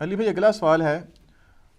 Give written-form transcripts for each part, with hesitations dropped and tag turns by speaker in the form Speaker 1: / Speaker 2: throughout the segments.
Speaker 1: علی بھائی اگلا سوال ہے،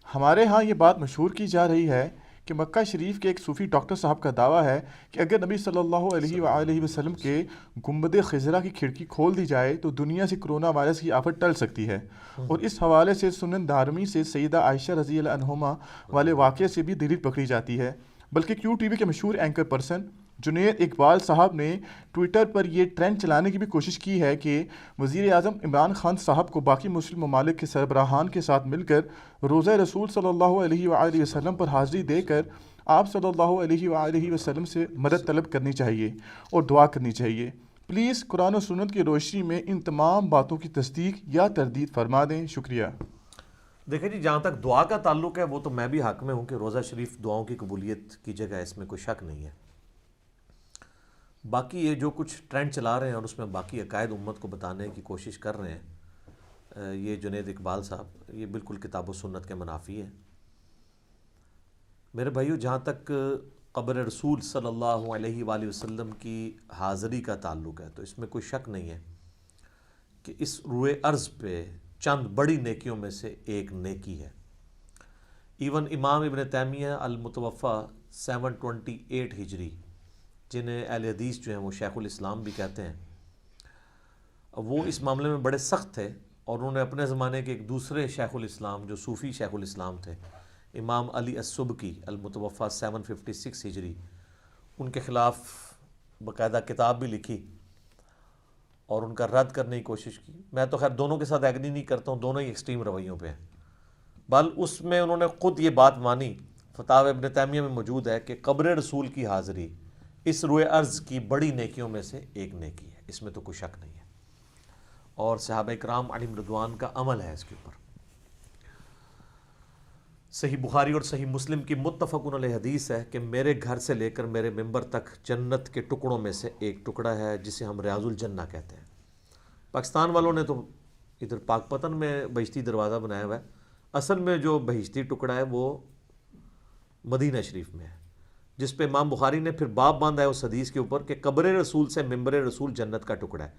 Speaker 1: ہمارے ہاں یہ بات مشہور کی جا رہی ہے کہ مکہ شریف کے ایک صوفی ڈاکٹر صاحب کا دعویٰ ہے کہ اگر نبی صلی اللہ علیہ
Speaker 2: صلی اللہ
Speaker 1: وآلہ
Speaker 2: علیہ
Speaker 1: وسلم
Speaker 2: وسلم۔
Speaker 1: کے گنبد خضرا کی کھڑکی کھول دی جائے تو دنیا سے کرونا وائرس کی آفت ٹل سکتی ہے، اور اس حوالے سے سنن دارمی سے سیدہ عائشہ رضی اللہ عنہما
Speaker 2: رضی
Speaker 1: والے
Speaker 2: اللہ
Speaker 1: واقعے
Speaker 2: تعالیٰ
Speaker 1: سے بھی دلیل پکڑی جاتی ہے، بلکہ کیو ٹی وی کے مشہور اینکر پرسن جنید اقبال صاحب نے ٹویٹر پر یہ ٹرینڈ چلانے کی بھی کوشش کی ہے کہ وزیر اعظم عمران خان صاحب کو باقی مسلم ممالک کے سربراہان کے ساتھ مل کر روزہ رسول صلی اللہ علیہ وآلہ
Speaker 2: صلی
Speaker 1: وسلم
Speaker 2: اللہ
Speaker 1: پر حاضری
Speaker 2: علیہ
Speaker 1: دے کر
Speaker 2: وسلم۔
Speaker 1: آپ صلی اللہ علیہ وآلہ وسلم سے مدد
Speaker 2: صلی
Speaker 1: طلب کرنی چاہیے اور دعا کرنی چاہیے۔ پلیز قرآن و سنت کی روشنی میں ان تمام باتوں کی تصدیق یا تردید فرما دیں، شکریہ۔
Speaker 2: دیکھیں جی، جہاں تک دعا کا تعلق ہے وہ تو میں بھی حق میں ہوں کہ روزہ شریف دعاؤں کی قبولیت کی جگہ ہے، اس میں کوئی شک نہیں ہے۔ باقی یہ جو کچھ ٹرینڈ چلا رہے ہیں اور اس میں باقی عقائد امت کو بتانے کی کوشش کر رہے ہیں، یہ جنید اقبال صاحب، یہ بالکل کتاب و سنت کے منافی ہے۔ میرے بھائیو، جہاں تک قبر رسول صلی اللہ علیہ وآلہ وسلم کی حاضری کا تعلق ہے تو اس میں کوئی شک نہیں ہے کہ اس روئے ارض پہ چند بڑی نیکیوں میں سے ایک نیکی ہے۔ ایون امام ابن تیمیہ المتوفہ 728 ہجری، جنہیں اہل حدیث جو ہیں وہ شیخ الاسلام بھی کہتے ہیں، وہ اس معاملے میں بڑے سخت تھے، اور انہوں نے اپنے زمانے کے ایک دوسرے شیخ الاسلام جو صوفی شیخ الاسلام تھے، امام علی السبکی المتوفہ 756 ہجری، ان کے خلاف باقاعدہ کتاب بھی لکھی اور ان کا رد کرنے کی کوشش کی۔ میں تو خیر دونوں کے ساتھ ایگری نہیں کرتا ہوں، دونوں ہی ایکسٹریم رویوں پہ ہیں، بل اس میں انہوں نے خود یہ بات مانی، فتاوی ابن تیمیہ میں موجود ہے کہ قبر رسول کی حاضری اس روئے ارض کی بڑی نیکیوں میں سے ایک نیکی ہے، اس میں تو کوئی شک نہیں ہے، اور صحابہ کرام علیہم رضوان کا عمل ہے اس کے اوپر۔ صحیح بخاری اور صحیح مسلم کی متفق علیہ حدیث ہے کہ میرے گھر سے لے کر میرے ممبر تک جنت کے ٹکڑوں میں سے ایک ٹکڑا ہے جسے ہم ریاض الجنہ کہتے ہیں۔ پاکستان والوں نے تو ادھر پاک پتن میں بہشتی دروازہ بنایا ہوا ہے، اصل میں جو بہشتی ٹکڑا ہے وہ مدینہ شریف میں ہے، جس پہ امام بخاری نے پھر باب باندھا ہے اس حدیث کے اوپر کہ قبر رسول سے ممبر رسول جنت کا ٹکڑا ہے،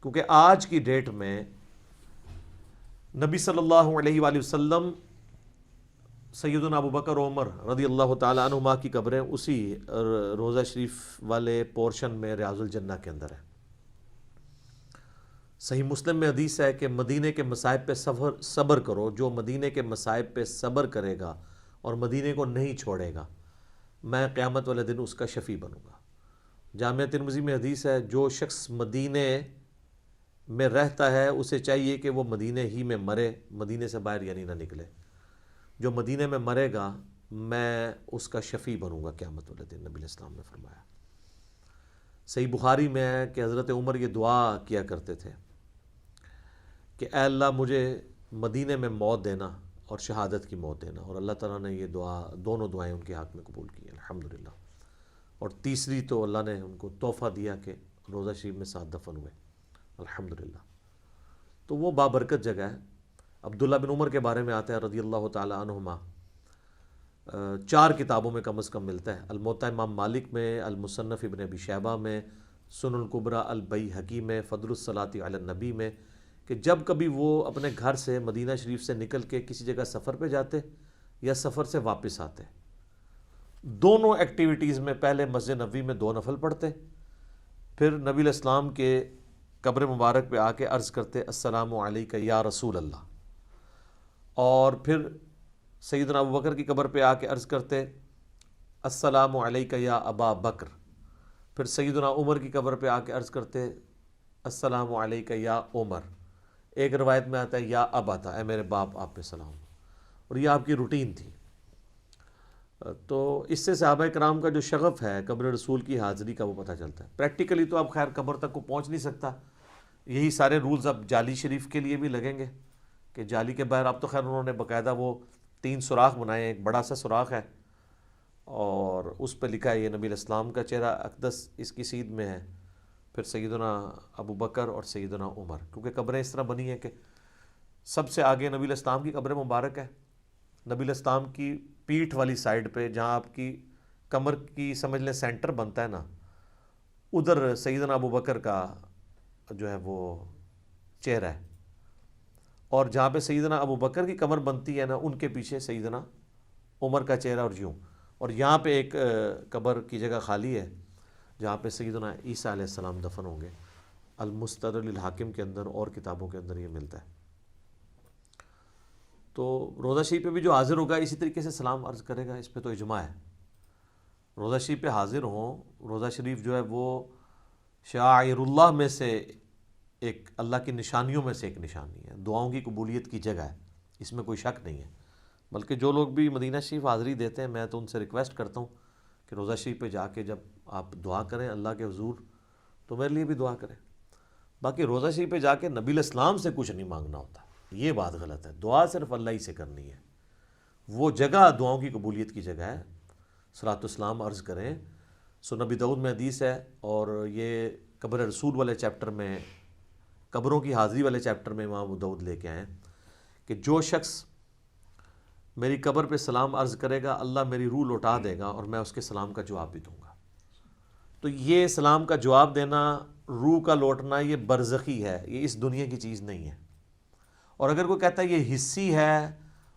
Speaker 2: کیونکہ آج کی ڈیٹ میں نبی صلی اللہ علیہ وآلہ وسلم، سیدنا ابو بکر و عمر رضی اللہ تعالیٰ عنہما کی قبریں اسی روضہ شریف والے پورشن میں ریاض الجنہ کے اندر ہے۔ صحیح مسلم میں حدیث ہے کہ مدینے کے مصائب پہ صبر کرو، جو مدینے کے مصائب پہ صبر کرے گا اور مدینے کو نہیں چھوڑے گا، میں قیامت والے دن اس کا شفیع بنوں گا۔ جامعہ ترمذی میں حدیث ہے، جو شخص مدینے میں رہتا ہے اسے چاہیے کہ وہ مدینے ہی میں مرے، مدینے سے باہر یعنی نہ نکلے۔ جو مدینے میں مرے گا میں اس کا شفیع بنوں گا قیامت والے دن، نبی الاسلام نے فرمایا۔ صحیح بخاری میں ہے کہ حضرت عمر یہ دعا کیا کرتے تھے کہ اے اللہ مجھے مدینے میں موت دینا اور شہادت کی موت دینا، اور اللہ تعالیٰ نے یہ دعا، دونوں دعائیں ان کے حق میں قبول کی الحمدللہ، اور تیسری تو اللہ نے ان کو تحفہ دیا کہ روضہ شریف میں ساتھ دفن ہوئے الحمدللہ۔ تو وہ بابرکت جگہ ہے۔ عبداللہ بن عمر کے بارے میں آتا ہے رضی اللہ تعالیٰ عنہما، 4 کتابوں میں کم از کم ملتا ہے، الموطا امام مالک میں، المصنف ابن ابی شیبہ میں، سنن الکبریٰ البیہقی میں، فضل الصلاۃ علی النبی میں، کہ جب کبھی وہ اپنے گھر سے مدینہ شریف سے نکل کے کسی جگہ سفر پہ جاتے یا سفر سے واپس آتے، دونوں ایکٹیویٹیز میں پہلے مسجد نبوی میں 2 نفل پڑھتے، پھر نبی الاسلام کے قبر مبارک پہ آ کے عرض کرتے السلام علیکہ یا رسول اللہ، اور پھر سیدنا ابو بکر کی قبر پہ آ کے عرض کرتے السلام علیکہ یا ابا بکر، پھر سیدنا عمر کی قبر پہ آ کے عرض کرتے السلام علیکہ یا عمر، ایک روایت میں آتا ہے یا ابا، اے میرے باپ آپ پہ سلام، اور یہ آپ کی روٹین تھی۔ تو اس سے صحابہ کرام کا جو شغف ہے قبر رسول کی حاضری کا وہ پتہ چلتا ہے۔ پریکٹیکلی تو اب خیر قبر تک کو پہنچ نہیں سکتا، یہی سارے رولز اب جالی شریف کے لیے بھی لگیں گے کہ جالی کے باہر اب تو خیر انہوں نے باقاعدہ وہ 3 سوراخ بنائے ہیں، ایک بڑا سا سوراخ ہے اور اس پہ لکھا ہے یہ نبی الاسلام کا چہرہ اقدس اس کی سیدھ میں ہے، پھر سیدنا ابو بکر اور سیدنا عمر، کیونکہ قبریں اس طرح بنی ہیں کہ سب سے آگے نبی الاسلام کی قبر مبارک ہے، نبی الاسلام کی پیٹھ والی سائیڈ پہ جہاں آپ کی کمر کی سمجھ لیں سینٹر بنتا ہے نا، ادھر سیدنا ابو بکر کا جو ہے وہ چہرہ ہے، اور جہاں پہ سیدنا ابو بکر کی کمر بنتی ہے نا ان کے پیچھے سیدنا عمر کا چہرہ اور یوں، اور یہاں پہ ایک قبر کی جگہ خالی ہے جہاں پہ سیدنا عیسیٰ علیہ السلام دفن ہوں گے۔ المستدرک للحاکم کے اندر اور کتابوں کے اندر یہ ملتا ہے۔ تو روضہ شریف پہ بھی جو حاضر ہوگا اسی طریقے سے سلام عرض کرے گا، اس پہ تو اجماع ہے۔ روضہ شریف پہ حاضر ہوں، روضہ شریف جو ہے وہ شعائر اللہ میں سے ایک، اللہ کی نشانیوں میں سے ایک نشانی ہے، دعاؤں کی قبولیت کی جگہ ہے، اس میں کوئی شک نہیں ہے۔ بلکہ جو لوگ بھی مدینہ شریف حاضری دیتے ہیں میں تو ان سے ریکویسٹ کرتا ہوں کہ روضہ شریف پہ جا کے جب آپ دعا کریں اللہ کے حضور تو میرے لیے بھی دعا کریں۔ باقی روضہ شریف پہ جا کے نبی الاسلام سے کچھ نہیں مانگنا ہوتا، یہ بات غلط ہے۔ دعا صرف اللہ ہی سے کرنی ہے، وہ جگہ دعاؤں کی قبولیت کی جگہ ہے۔ صلاۃ والسلام عرض کریں۔ سنن نبی داؤد میں حدیث ہے، اور یہ قبر رسول والے چیپٹر میں، قبروں کی حاضری والے چیپٹر میں امام ابو داؤد لے کے آئے ہیں کہ جو شخص میری قبر پہ سلام عرض کرے گا اللہ میری روح لوٹا دے گا اور میں اس کے سلام کا جواب بھی دوں گا۔ تو یہ سلام کا جواب دینا، روح کا لوٹنا، یہ برزخی ہے، یہ اس دنیا کی چیز نہیں ہے۔ اور اگر کوئی کہتا ہے یہ حصی ہے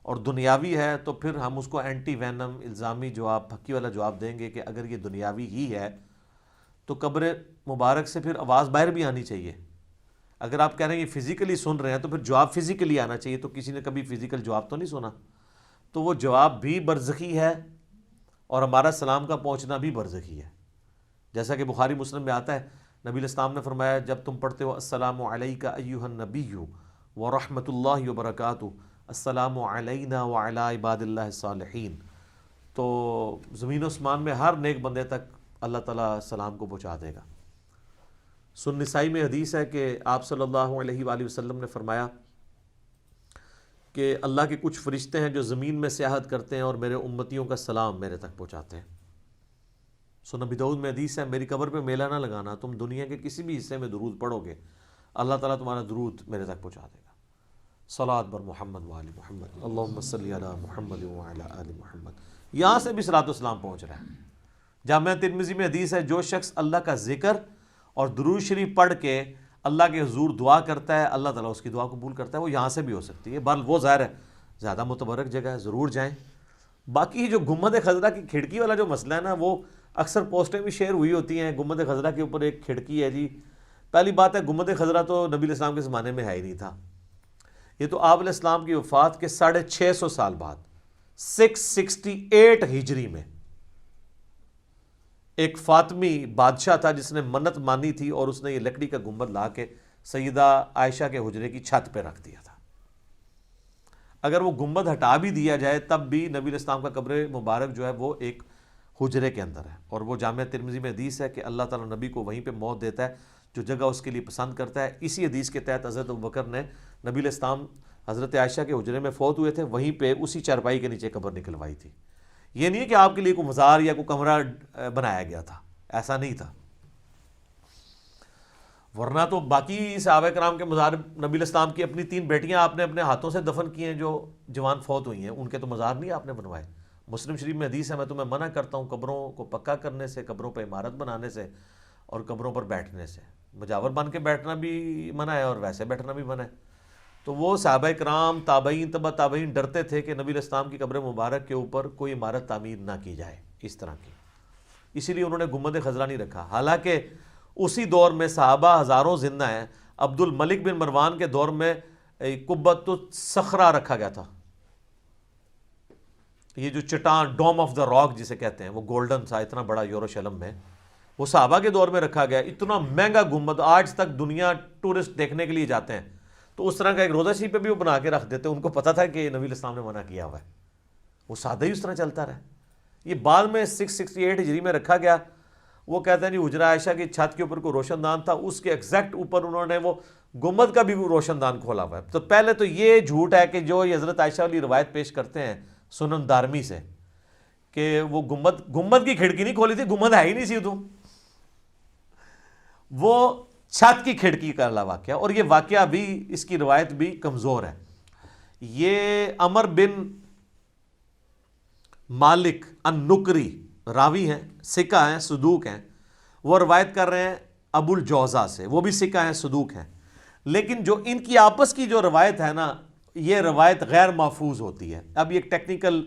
Speaker 2: اور دنیاوی ہے تو پھر ہم اس کو اینٹی وینم الزامی جواب، پھکی والا جواب دیں گے کہ اگر یہ دنیاوی ہی ہے تو قبر مبارک سے پھر آواز باہر بھی آنی چاہیے۔ اگر آپ کہہ رہے ہیں یہ فزیکلی سن رہے ہیں تو پھر جواب فزیکلی آنا چاہیے، تو کسی نے کبھی فزیکل جواب تو نہیں سنا، تو وہ جواب بھی برزخی ہے اور ہمارا سلام کا پہنچنا بھی برزخی ہے۔ جیسا کہ بخاری مسلم میں آتا ہے، نبی الاسلام نے فرمایا جب تم پڑھتے ہو السلام علیک ایھا النبی ورحمۃ اللہ وبرکاتہ، السلام علینا وعلی عباد اللہ الصالحین، تو زمین و اسمان میں ہر نیک بندے تک اللہ تعالیٰ سلام کو پہنچا دے گا۔ سنن نسائی میں حدیث ہے کہ آپ صلی اللہ علیہ وآلہ وسلم نے فرمایا کہ اللہ کے کچھ فرشتے ہیں جو زمین میں سیاحت کرتے ہیں اور میرے امتیوں کا سلام میرے تک پہنچاتے ہیں۔ سنن نبی داؤد میں حدیث ہے میری قبر پہ میلہ نہ لگانا، تم دنیا کے کسی بھی حصے میں درود پڑھو گے اللہ تعالیٰ تمہارا درود میرے تک پہنچا دے گا۔ صلاۃ بر محمد وآل محمد، اللہم صلی علی محمد وعلی آل محمد، یہاں سے بھی صلاۃ والسلام پہنچ رہا ہے۔ جامعہ ترمذی میں حدیث ہے جو شخص اللہ کا ذکر اور درود شریف پڑھ کے اللہ کے حضور دعا کرتا ہے اللہ تعالیٰ اس کی دعا قبول کرتا ہے۔ وہ یہاں سے بھی ہو سکتی ہے، بل وہ ظاہر ہے زیادہ متبرک جگہ ہے، ضرور جائیں۔ باقی جو گنبد خضرا کی کھڑکی والا جو مسئلہ ہے نا، وہ اکثر پوسٹیں بھی شیئر ہوئی ہوتی ہیں، گنبد خضرا کے اوپر ایک کھڑکی ہے جی۔ پہلی بات ہے گنبد خضرا تو نبی علیہ السلام کے زمانے میں ہے ہی نہیں تھا، یہ تو آپ علیہ السلام کی وفات کے 650 سال بعد 668 ہجری میں ایک فاطمی بادشاہ تھا جس نے منت مانی تھی اور اس نے یہ لکڑی کا گنبد لا کے سیدہ عائشہ کے حجرے کی چھت پہ رکھ دیا تھا۔ اگر وہ گنبد ہٹا بھی دیا جائے تب بھی نبی علیہ السلام کا قبر مبارک جو ہے وہ ایک حجرے کے اندر ہے، اور وہ جامعہ ترمذی میں حدیث ہے کہ اللہ تعالیٰ نبی کو وہیں پہ موت دیتا ہے جو جگہ اس کے لیے پسند کرتا ہے۔ اسی حدیث کے تحت حضرت ابوبکر نے نبی علیہ السلام حضرت عائشہ کے حجرے میں فوت ہوئے تھے، وہیں پہ اسی چارپائی کے نیچے قبر نکلوائی تھی۔ یہ نہیں ہے کہ آپ کے لیے کوئی مزار یا کوئی کمرہ بنایا گیا تھا، ایسا نہیں تھا۔ ورنہ تو باقی صحابہ کرام کے مزار، نبی علیہ السلام کی اپنی 3 بیٹیاں آپ نے اپنے ہاتھوں سے دفن کی ہیں جو جوان فوت ہوئی ہیں، ان کے تو مزار نہیں آپ نے بنوائے۔ مسلم شریف میں حدیث ہے میں تمہیں منع کرتا ہوں قبروں کو پکا کرنے سے، قبروں پہ عمارت بنانے سے اور قبروں پر بیٹھنے سے۔ مجاور بن کے بیٹھنا بھی منع ہے اور ویسے بیٹھنا بھی منع ہے۔ تو وہ صحابہ کرام، تابعین، تبع تابعین ڈرتے تھے کہ نبی علیہ السلام کی قبر مبارک کے اوپر کوئی عمارت تعمیر نہ کی جائے اس طرح کی، اسی لیے انہوں نے گنبد خضرا نہیں رکھا۔ حالانکہ اسی دور میں صحابہ ہزاروں زندہ ہیں۔ عبد الملک بن مروان کے دور میں قبۃ الصخرہ رکھا گیا تھا، یہ جو چٹان، ڈوم آف دا راک جسے کہتے ہیں، وہ گولڈن تھا اتنا بڑا یروشلم میں، وہ صحابہ کے دور میں رکھا گیا۔ اتنا مہنگا گنبد، آج تک دنیا ٹورسٹ دیکھنے کے لیے جاتے ہیں، تو اس طرح کا ایک روضہ شریف پہ بھی وہ بنا کے رکھ دیتے، ان کو پتہ تھا کہ نبی علیہ السلام نے منع کیا ہوا ہے، وہ سادہ ہی اس طرح چلتا رہا۔ یہ بعد میں 668 ہجری میں رکھا گیا۔ وہ کہتے ہیں جی حجرہ عائشہ کی چھت کے اوپر کوئی روشن دان تھا، اس کے ایگزیکٹ اوپر انہوں نے وہ گنبد کا بھی روشن دان کھولا ہوا ہے۔ تو پہلے تو یہ جھوٹ ہے کہ جو یہ حضرت عائشہ والی روایت پیش کرتے ہیں سنن دارمی سے کہ وہ گنبد کی کھڑکی نہیں کھولی تھی، گنبد ہے ہی نہیں سی تو، وہ چھت کی کھڑکی کا واقعہ، اور یہ واقعہ بھی، اس کی روایت بھی کمزور ہے۔ یہ عمر بن مالک النکری راوی ہیں، ثقہ ہیں، صدوق ہیں، وہ روایت کر رہے ہیں ابو الجوزا سے، وہ بھی ثقہ ہیں، صدوق ہیں۔ لیکن جو ان کی آپس کی جو روایت ہے نا، یہ روایت غیر محفوظ ہوتی ہے. اب یہ ایک ٹیکنیکل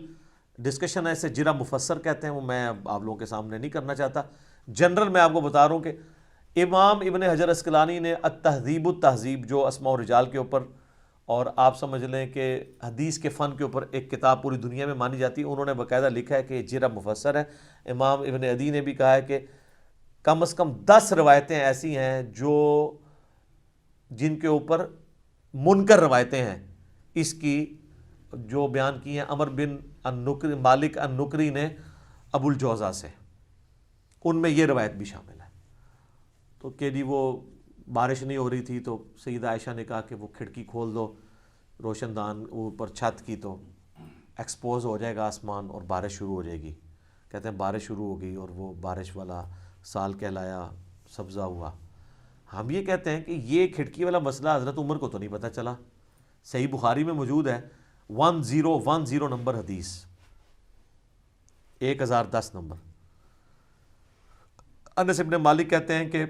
Speaker 2: ڈسکشن ہے، اسے جرا مفسر کہتے ہیں، وہ میں اب آپ لوگوں کے سامنے نہیں کرنا چاہتا. جنرل میں آپ کو بتا رہا ہوں کہ امام ابن حجر اسقلانی نے التہذیب التہذیب جو اسماء و رجال کے اوپر، اور آپ سمجھ لیں کہ حدیث کے فن کے اوپر ایک کتاب پوری دنیا میں مانی جاتی ہے، انہوں نے باقاعدہ لکھا ہے کہ یہ جرا مفسر ہے. امام ابن عدی نے بھی کہا ہے کہ کم از کم 10 روایتیں ایسی ہیں جن کے اوپر منکر روایتیں ہیں اس کی، جو بیان کی ہیں عمر بن النکری مالک النکری نے ابو الجوزا سے، ان میں یہ روایت بھی شامل ہے. تو کہ جی وہ بارش نہیں ہو رہی تھی تو سیدہ عائشہ نے کہا کہ وہ کھڑکی کھول دو روشن دان اوپر چھت کی، تو ایکسپوز ہو جائے گا آسمان اور بارش شروع ہو جائے گی. کہتے ہیں بارش شروع ہو گئی اور وہ بارش والا سال کہلایا، سبزہ ہوا. ہم یہ کہتے ہیں کہ یہ کھڑکی والا مسئلہ حضرت عمر کو تو نہیں پتہ چلا. صحیح بخاری میں موجود ہے 1010 نمبر حدیث، 1010 نمبر. انس ابن مالک کہتے ہیں کہ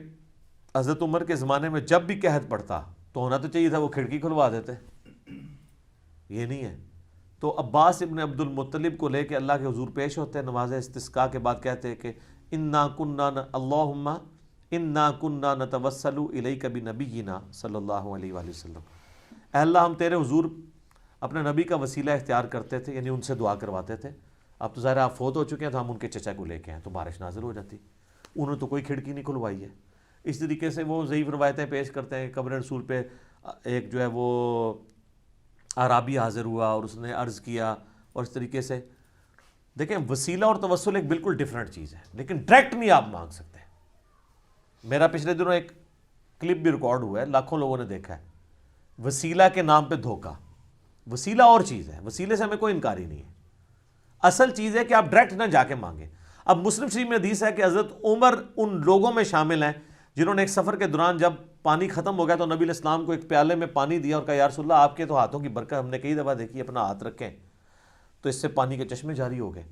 Speaker 2: حضرت عمر کے زمانے میں جب بھی قحط پڑتا تو ہونا تو چاہیے تھا وہ کھڑکی کھلوا دیتے، یہ نہیں ہے. تو عباس ابن عبد المطلب کو لے کے اللہ کے حضور پیش ہوتے ہیں نماز استسقاء کے بعد، کہتے ہیں کہ اللہم انا کننا نتوسل الیک بنبینا صلی اللہ علیہ وآلہ وسلم. اے اللہ ہم تیرے حضور اپنے نبی کا وسیلہ اختیار کرتے تھے، یعنی ان سے دعا کرواتے تھے. اب تو ظاہر آپ فوت ہو چکے ہیں تو ہم ان کے چچا کو لے کے ہیں تو بارش نازل ہو جاتی. انہوں نے تو کوئی کھڑکی نہیں کھلوائی ہے. اس طریقے سے وہ ضعیف روایتیں پیش کرتے ہیں. قبر رسول پہ ایک جو ہے وہ اعرابی حاضر ہوا اور اس نے عرض کیا، اور اس طریقے سے دیکھیں وسیلہ اور توسل ایک بالکل ڈیفرنٹ چیز ہے، لیکن ڈائریکٹ نہیں آپ مانگ سکتے. میرا پچھلے دنوں ایک کلپ بھی ریکارڈ ہوا ہے، لاکھوں لوگوں نے دیکھا ہے. وسیلہ کے نام پہ دھوکہ. وسیلہ اور چیز ہے، وسیلے سے ہمیں کوئی انکار ہی نہیں ہے. اصل چیز ہے کہ آپ ڈائریکٹ نہ جا کے مانگیں. اب مسلم شریف میں حدیث ہے کہ حضرت عمر ان لوگوں میں شامل ہیں جنہوں نے ایک سفر کے دوران جب پانی ختم ہو گیا تو نبی علیہ السلام کو ایک پیالے میں پانی دیا اور کہا یا رسول اللہ آپ کے تو ہاتھوں کی برکت ہم نے کئی دفعہ دیکھی، اپنا ہاتھ رکھیں تو اس سے پانی کے چشمے جاری ہو گئے.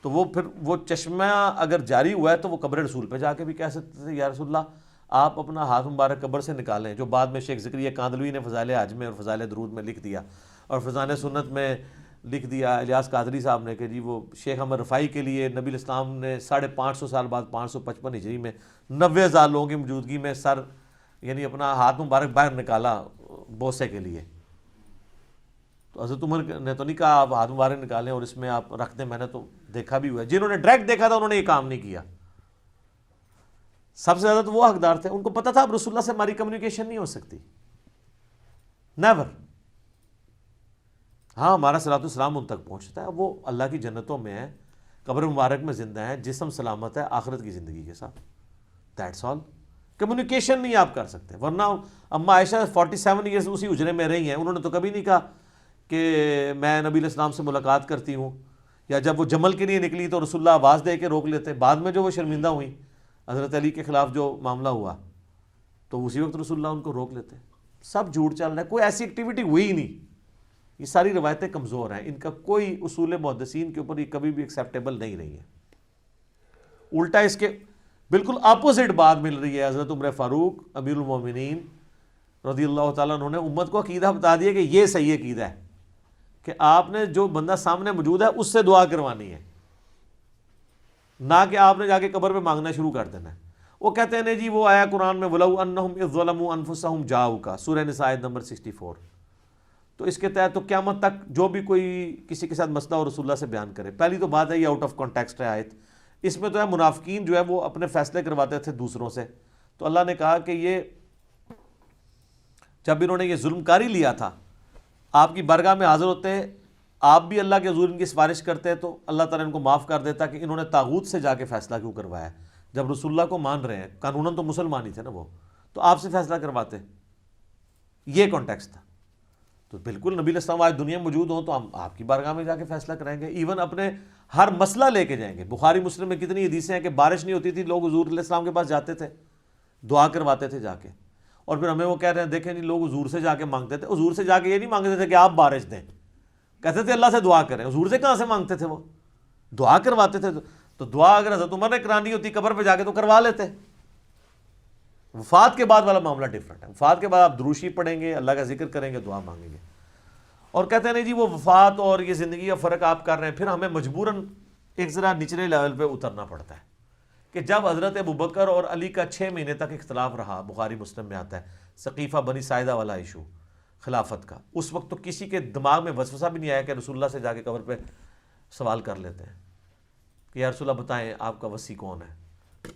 Speaker 2: تو وہ پھر وہ چشمہ اگر جاری ہوا ہے تو وہ قبر رسول پہ جا کے بھی کہہ سکتے تھے یا رسول اللہ آپ اپنا ہاتھ مبارک قبر سے نکالیں، جو بعد میں شیخ زکریا کاندلوی نے فضائل حج میں اور فضائل درود میں لکھ دیا، اور فضائل سنت میں لکھ دیا الیاس قادری صاحب نے کہ جی وہ شیخ احمد رفاعی کے لیے نبی علیہ السلام نے 550 سال بعد 555 ہجری میں 90,000 لوگوں کی موجودگی میں سر یعنی اپنا ہاتھ مبارک باہر نکالا بوسے کے لیے. تو حضرت عمر نے تو نہیں کہا آپ ہاتھ مبارک نکالیں اور اس میں آپ رکھ دیں. میں نے تو دیکھا بھی ہوا ہے، جنہوں نے ڈائریکٹ دیکھا تھا انہوں نے یہ کام نہیں کیا. سب سے زیادہ تو وہ حقدار تھے، ان کو پتہ تھا اب رسول اللہ سے ہماری کمیونیکیشن نہیں ہو سکتی، نیور. ہاں ہمارا صلاۃ السلام ان تک پہنچتا ہے، وہ اللہ کی جنتوں میں ہے، قبر مبارک میں زندہ ہے، جسم سلامت ہے آخرت کی زندگی کے ساتھ. That's all. کمیونیکیشن نہیں آپ کر سکتے. ورنہ اما عائشہ 47 ایئرز اسی حجرے میں رہی ہیں، انہوں نے تو کبھی نہیں کہا کہ میں نبی علیہ السلام سے ملاقات کرتی ہوں. یا جب وہ جمل کے لیے نکلی تو رسول اللہ آواز دے کے روک لیتے. بعد میں جو وہ شرمندہ ہوئی حضرت علی کے خلاف جو معاملہ ہوا تو اسی وقت رسول اللہ ان کو روک لیتے. سب جھوٹ چل رہا ہے، کوئی ایسی ایکٹیویٹی ہوئی ہی نہیں. یہ ساری روایتیں کمزور ہیں، ان کا کوئی اصول محدثین کے اوپر یہ کبھی بھی ایکسیپٹیبل نہیں رہی ہے. الٹا اس کے بالکل اپوزٹ بات مل رہی ہے. حضرت عمر فاروق امیر المومنین رضی اللہ تعالیٰ انہوں نے امت کو عقیدہ بتا دیا کہ یہ صحیح عقیدہ ہے کہ آپ نے جو بندہ سامنے موجود ہے اس سے دعا کروانی ہے، نہ کہ آپ نے جا کے قبر پہ مانگنا شروع کر دینا ہے. وہ کہتے ہیں جی وہ آیا قرآن میں وَلَوْ أَنَّهُمْ إِذْ ظَلَمُوا أَنفُسَهُمْ جَاءُوكَ سورہ نساء آیت نمبر 64. تو اس کے تحت تو قیامت تک جو بھی کوئی کسی کے ساتھ مسئلہ اور رسول اللہ سے بیان کرے، پہلی تو بات ہے یہ آؤٹ آف کانٹیکسٹ ہے آیت. اس میں تو ہے منافقین جو ہے وہ اپنے فیصلے کرواتے تھے دوسروں سے. تو اللہ نے کہا کہ یہ جب انہوں نے یہ ظلم کاری لیا تھا آپ کی بارگاہ میں حاضر ہوتے، آپ بھی اللہ کے حضور ان کی سفارش کرتے تو اللہ تعالیٰ ان کو معاف کر دیتا کہ انہوں نے طاغوت سے جا کے فیصلہ کیوں کروایا. جب رسول اللہ کو مان رہے ہیں، قانوناً تو مسلمان ہی تھے نا وہ، تو آپ سے فیصلہ کرواتے. یہ کانٹیکسٹ تھا. تو بالکل نبی علیہ السلام آج دنیا میں موجود ہوں تو ہم آپ کی بارگاہ میں جا کے فیصلہ کرائیں گے. ایون اپنے ہر مسئلہ لے کے جائیں گے. بخاری مسلم میں کتنی حدیثیں ہیں کہ بارش نہیں ہوتی تھی، لوگ حضور علیہ السلام کے پاس جاتے تھے، دعا کرواتے تھے جا کے. اور پھر ہمیں وہ کہہ رہے ہیں دیکھیں نہیں لوگ حضور سے جا کے مانگتے تھے. حضور سے جا کے یہ نہیں مانگتے تھے کہ آپ بارش دیں، کہتے تھے اللہ سے دعا کریں. حضور سے کہاں سے مانگتے تھے؟ وہ دعا کرواتے تھے. تو دعا اگر حضرت عمر نے کرانی ہوتی قبر پہ جا کے تو کروا لیتے. وفات کے بعد والا معاملہ ڈفرینٹ ہے. وفات کے بعد آپ دروشی پڑھیں گے, اللہ کا ذکر کریں گے, دعا مانگیں گے. اور کہتے ہیں نہیں جی وہ وفات اور یہ زندگی کا فرق آپ کر رہے ہیں, پھر ہمیں مجبوراً ایک ذرا نچلے لیول پہ اترنا پڑتا ہے کہ جب حضرت ابوبکر اور علی کا 6 مہینے تک اختلاف رہا, بخاری مسلم میں آتا ہے, ثقیفہ بنی ساعدہ والا ایشو خلافت کا, اس وقت تو کسی کے دماغ میں وسوسہ بھی نہیں آیا کہ رسول اللہ سے جا کے قبر پہ سوال کر لیتے ہیں کہ یا رسول اللہ بتائیں آپ کا وصی کون ہے,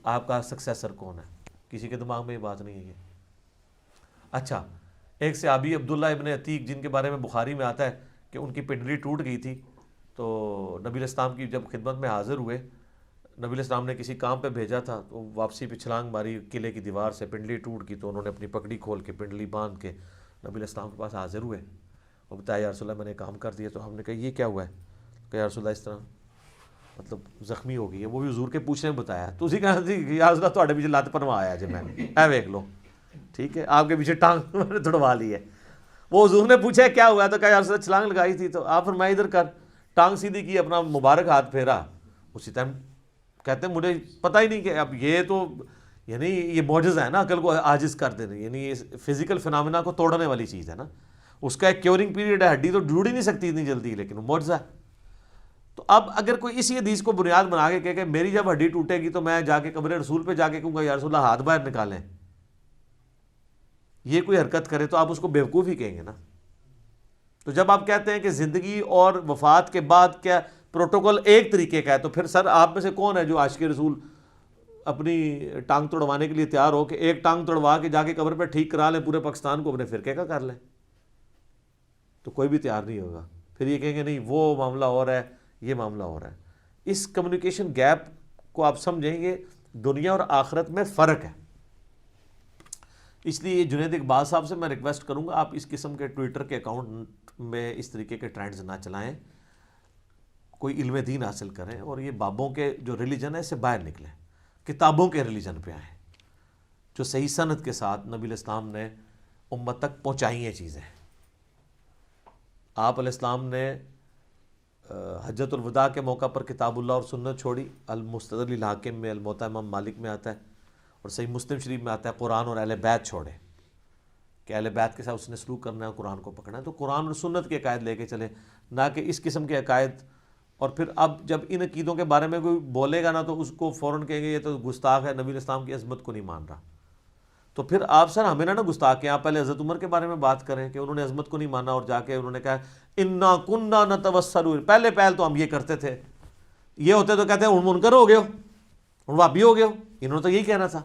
Speaker 2: آپ کا سکسیسر کون ہے. کسی کے دماغ میں یہ بات نہیں ہے یہ. اچھا, ایک صحابی عبداللہ ابن عتیق جن کے بارے میں بخاری میں آتا ہے کہ ان کی پنڈلی ٹوٹ گئی تھی, تو نبی علیہ السلام کی جب خدمت میں حاضر ہوئے, نبی علیہ السلام نے کسی کام پہ بھیجا تھا, تو واپسی پہ چھلانگ ماری قلعے کی دیوار سے, پنڈلی ٹوٹ گئی, تو انہوں نے اپنی پگڑی کھول کے پنڈلی باندھ کے نبی علیہ السلام کے پاس حاضر ہوئے اور بتایا یا رسول اللہ میں نے کام کر دیا. تو ہم نے کہا یہ کیا ہوا ہے؟ کہ یا رسول اللہ اس طرح مطلب زخمی ہو گئی ہے. وہ بھی حضور کے پوچھنے میں بتایا, تو اسی کہا تھی یا رسول اللہ تھوڑے پیچھے لت پنوا آیا جی, میں اے دیکھ لو, ٹھیک ہے, آپ کے پیچھے ٹانگ میں نے تڑوا لی ہے. وہ حضور نے پوچھا کیا ہوا ہے, تو کہا یا رسول اللہ چھلانگ لگائی تھی. تو آپ فرمائے ادھر کر, ٹانگ سیدھی کی, اپنا مبارک ہاتھ پھیرا. اسی ٹائم کہتے ہیں مجھے پتہ ہی نہیں کہ اب یہ تو یعنی یہ معجزہ ہے نا, عقل کو عاجز کر دینا, یعنی یہ فزیکل فنامنا کو توڑنے والی چیز ہے نا, اس کا ایک کیورنگ پیریڈ ہے, ہڈی تو جڑ ہی نہیں سکتی اتنی جلدی, لیکن وہ معجزہ ہے. تو اب اگر کوئی اسی حدیث کو بنیاد بنا کے کہے کہ میری جب ہڈی ٹوٹے گی تو میں جا کے قبر رسول پہ جا کے کہوں گا یا رسول اللہ ہاتھ باہر نکالیں, یہ کوئی حرکت کرے تو آپ اس کو بیوقوف ہی کہیں گے نا. تو جب آپ کہتے ہیں کہ زندگی اور وفات کے بعد کیا پروٹوکول ایک طریقے کا ہے, تو پھر سر آپ میں سے کون ہے جو عاشق رسول اپنی ٹانگ توڑوانے کے لیے تیار ہو کہ ایک ٹانگ توڑوا کے جا کے قبر پہ ٹھیک کرا لیں, پورے پاکستان کو اپنے فرقے کا کر لیں؟ تو کوئی بھی تیار نہیں ہوگا. پھر یہ کہیں گے نہیں وہ معاملہ اور ہے, یہ معاملہ اور ہے. اس کمیونیکیشن گیپ کو آپ سمجھیں گے, دنیا اور آخرت میں فرق ہے. اس لیے جنید اقبال صاحب سے میں ریکویسٹ کروں گا, آپ اس قسم کے ٹویٹر کے اکاؤنٹ میں اس طریقے کے ٹرینڈز نہ چلائیں, کوئی علم دین حاصل کریں, اور یہ بابوں کے جو ریلیجن ہے اس سے باہر نکلیں, کتابوں کے ریلیجن پہ آئیں جو صحیح سند کے ساتھ نبی علیہ السلام نے امت تک پہنچائی ہیں چیزیں. آپ علیہ السلام نے حجۃ الوداع کے موقع پر کتاب اللہ اور سنت چھوڑی, المستدرک الحاکم میں, الموطا امام مالک میں آتا ہے, اور صحیح مسلم شریف میں آتا ہے قرآن اور اہل بیت چھوڑے, کہ اہل بیت کے ساتھ اس نے سلوک کرنا ہے, قرآن کو پکڑنا ہے. تو قرآن اور سنت کے عقائد لے کے چلے, نہ کہ اس قسم کے عقائد. اور پھر اب جب ان عقیدوں کے بارے میں کوئی بولے گا نا تو اس کو فوراً کہیں گے یہ تو گستاخ ہے, نبی علیہ السلام کی عظمت کو نہیں مان رہا. تو پھر آپ سر ہمیں نہ گستاخ کہیں, آپ پہلے حضرت عمر کے بارے میں بات کریں کہ انہوں نے عظمت کو نہیں مانا, اور جا کے انہوں نے کہا انا کننا نتوسل, پہلے تو ہم یہ کرتے تھے, یہ ہوتے تو کہتے ہیں ان منکر ہو گئے ہو, ان وابی ہو گئے ہو. انہوں نے تو یہی کہنا تھا.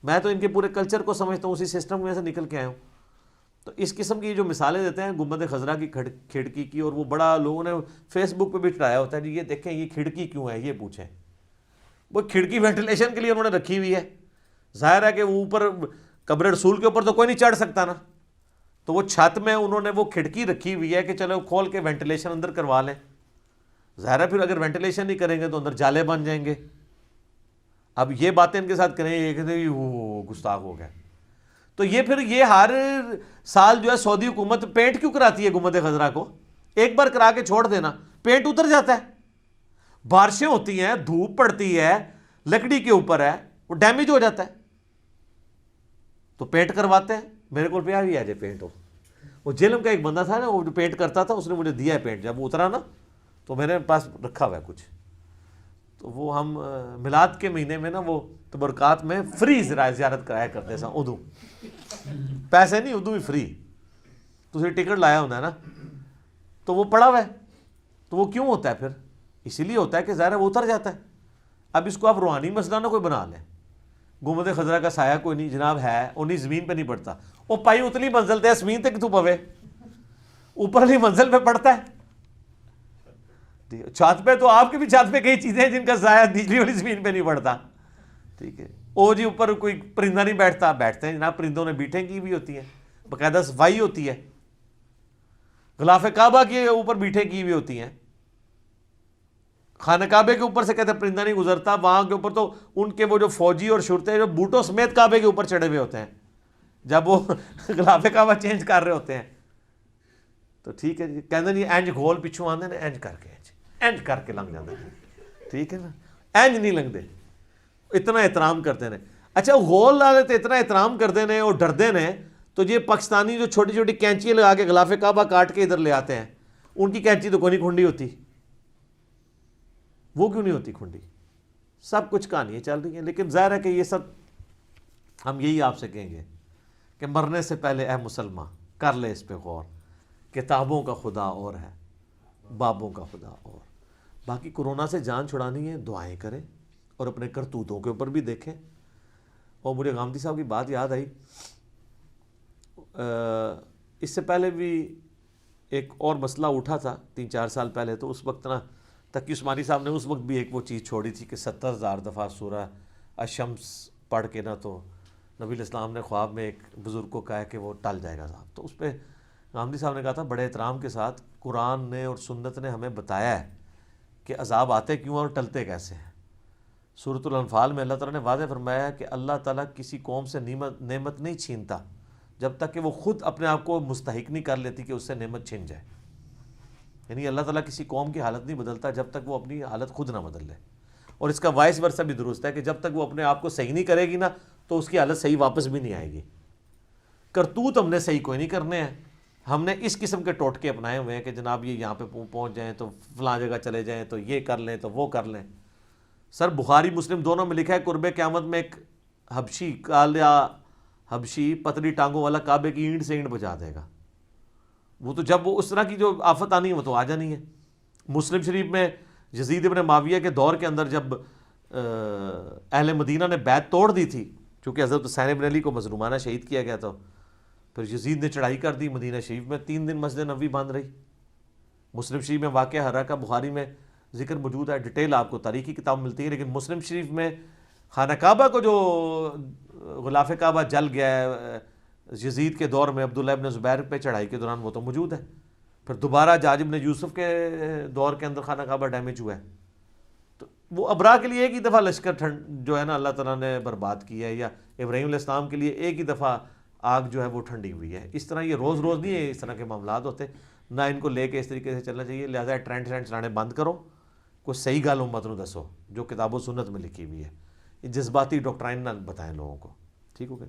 Speaker 2: میں تو ان کے پورے کلچر کو سمجھتا ہوں, اسی سسٹم میں سے نکل کے آیا ہوں. تو اس قسم کی جو مثالیں دیتے ہیں گنبد خضرا کی کھڑکی کی, اور وہ بڑا لوگوں نے فیس بک پہ بھی چڑھایا ہوتا ہے جی یہ دیکھیں یہ کھڑکی کیوں ہے, یہ پوچھیں. وہ کھڑکی وینٹیلیشن کے لیے انہوں نے رکھی ہوئی ہے. ظاہر ہے کہ وہ اوپر قبر رسول کے اوپر تو کوئی نہیں چڑھ سکتا نا, تو وہ چھت میں انہوں نے وہ کھڑکی رکھی ہوئی ہے کہ چلو کھول کے وینٹیلیشن اندر کروا لیں. ظاہر ہے پھر اگر وینٹیلیشن نہیں کریں گے تو اندر جالے بن جائیں گے. اب یہ باتیں ان کے ساتھ کریں, یہ کہتے ہیں وہ گستاخ ہو گیا. تو یہ پھر یہ ہر سال جو ہے سعودی حکومت پینٹ کیوں کراتی ہے گنبد خضرا کو؟ ایک بار کرا کے چھوڑ دینا, پینٹ اتر جاتا ہے, بارشیں ہوتی ہیں, دھوپ پڑتی ہے, لکڑی کے اوپر ہے, وہ ڈیمیج ہو جاتا ہے, تو پینٹ کرواتے ہیں. میرے کو پیا بھی آ جائے پینٹ. وہ جیلم کا ایک بندہ تھا نا, وہ جو پینٹ کرتا تھا, اس نے مجھے دیا ہے پینٹ. جب وہ اترا نا تو میرے پاس رکھا ہوا ہے کچھ, تو وہ ہم میلاد کے مہینے میں نا وہ تبرکات میں فری زیارت کرایا کرتے سا. اردو پیسے نہیں, اردو بھی فری. تو اسے ٹکٹ لایا ہونا ہے نا, تو وہ پڑا ہوا ہے. تو وہ کیوں ہوتا ہے پھر؟ اسی لیے ہوتا ہے کہ ظاہر ہے وہ اتر جاتا ہے. اب اس کو آپ روحانی مسئلہ نہ کوئی بنا لیں. گنبد خضرا کا سایہ کوئی نہیں جناب ہے, انہیں زمین پہ نہیں پڑتا. وہ پائی اتلی منزل تے زمین تے کہ تو پوے, اوپر والی منزل پہ پڑتا ہے. چھت پہ تو آپ کی بھی چھت پہ کئی چیزیں ہیں جن کا سایہ نیچلی والی زمین پہ نہیں پڑتا. ٹھیک ہے, او جی اوپر کوئی پرندہ نہیں بیٹھتا, بیٹھتے ہیں جناب, پرندوں نے بیٹھیں کی بھی ہوتی ہیں, باقاعدہ صفائی ہوتی ہے. غلاف کعبہ کے اوپر بیٹھیں کی بھی ہوتی ہیں. خانہ کعبے کے اوپر سے کہتے ہیں پرندہ نہیں گزرتا, وہاں کے اوپر تو ان کے وہ جو فوجی اور شرطے جو بوٹوں سمیت کعبے کے اوپر چڑھے ہوئے ہوتے ہیں جب وہ غلاف کعبہ چینج کر رہے ہوتے ہیں. تو ٹھیک ہے جی, کہتے جی اینج گھول پچھوں آتے ہیں, اینج کر کے اینج کر کے لنگ جاتے ہیں. ٹھیک ہے نا, اینج نہیں لنگتے, اتنا احترام کرتے ہیں. اچھا غول والے تو اتنا احترام کرتے ہیں اور ڈردے نے، تو یہ پاکستانی جو چھوٹی چھوٹی کینچیاں لگا کے غلاف کعبہ کاٹ کے ادھر لے آتے ہیں، ان کی کینچی تو کوئی نہیں کھنڈی ہوتی، وہ کیوں نہیں ہوتی کھنڈی؟ سب کچھ کہانیاں چل رہی ہیں. لیکن ظاہر ہے کہ یہ سب ہم یہی آپ سے کہیں گے کہ مرنے سے پہلے اے مسلمان کر لے اس پہ غور. کتابوں کا خدا اور ہے، بابوں کا خدا اور. باقی کورونا سے جان چھڑانی ہے، دعائیں کریں اور اپنے کرتوتوں کے اوپر بھی دیکھیں. اور مجھے غامدی صاحب کی بات یاد آئی، اس سے پہلے بھی ایک اور مسئلہ اٹھا تھا 3-4 سال پہلے، تو اس وقت نا تقی عثمانی صاحب نے اس وقت بھی ایک وہ چیز چھوڑی تھی کہ 70,000 دفعہ سورہ الشمس پڑھ کے نا تو نبی الاسلام نے خواب میں ایک بزرگ کو کہا کہ وہ ٹل جائے گا صاحب. تو اس پہ غامدی صاحب نے کہا تھا بڑے احترام کے ساتھ، قرآن نے اور سنت نے ہمیں بتایا ہے کہ عذاب آتے کیوں اور ٹلتے کیسے ہیں. سورۃ الانفال میں اللہ تعالیٰ نے واضح فرمایا ہے کہ اللہ تعالیٰ کسی قوم سے نعمت نہیں چھینتا جب تک کہ وہ خود اپنے آپ کو مستحق نہیں کر لیتی کہ اس سے نعمت چھن جائے. یعنی اللہ تعالیٰ کسی قوم کی حالت نہیں بدلتا جب تک وہ اپنی حالت خود نہ بدل لے. اور اس کا وائس ورثہ بھی درست ہے کہ جب تک وہ اپنے آپ کو صحیح نہیں کرے گی نا تو اس کی حالت صحیح واپس بھی نہیں آئے گی. کرتوت ہم نے صحیح کوئی نہیں کرنے ہیں، ہم نے اس قسم کے ٹوٹکے اپنائے ہوئے ہیں کہ جناب یہ یہاں پہ پہنچ جائیں تو فلاں جگہ چلے جائیں تو یہ کر لیں تو وہ کر لیں. سر بخاری مسلم دونوں میں لکھا ہے قرب قیامت میں ایک حبشی کالا حبشی پتلی ٹانگوں والا کعبے کی اینٹ سے اینٹ بجا دے گا. وہ تو جب وہ اس طرح کی جو آفت آنی ہے وہ تو آ جانی ہے. مسلم شریف میں یزید ابن معاویہ کے دور کے اندر جب اہل مدینہ نے بیعت توڑ دی تھی، چونکہ حضرت حسین ابن علی کو مظلومانہ شہید کیا گیا تھا، پھر یزید نے چڑھائی کر دی مدینہ شریف میں، 3 دن مسجد نبوی بند رہی. مسلم شریف میں واقعہ ہرا کا بخاری میں ذکر موجود ہے، ڈیٹیل آپ کو تاریخی کتاب ملتی ہے. لیکن مسلم شریف میں خانہ کعبہ کو جو غلاف کعبہ جل گیا ہے یزید کے دور میں عبداللہ ابن زبیر پہ چڑھائی کے دوران، وہ تو موجود ہے. پھر دوبارہ جاج ابن یوسف کے دور کے اندر خانہ کعبہ ڈیمیج ہوا ہے. تو وہ ابرا کے لیے ایک ہی دفعہ لشکر جو ہے نا اللہ تعالیٰ نے برباد کیا ہے، یا ابراہیم علیہ السلام کے لیے ایک ہی دفعہ آگ جو ہے وہ ٹھنڈی ہوئی ہے. اس طرح یہ روز روز نہیں ہے اس طرح کے معاملات ہوتے، نہ ان کو لے کے اس طریقے سے چلنا چاہیے. لہٰذا ٹرینڈ چلانے بند کرو، کوئی صحیح گل امت نو دسو جو کتاب و سنت میں لکھی ہوئی ہے. یہ جذباتی ڈاکٹرائن نہ بتائیں لوگوں کو. ٹھیک ہو گیا؟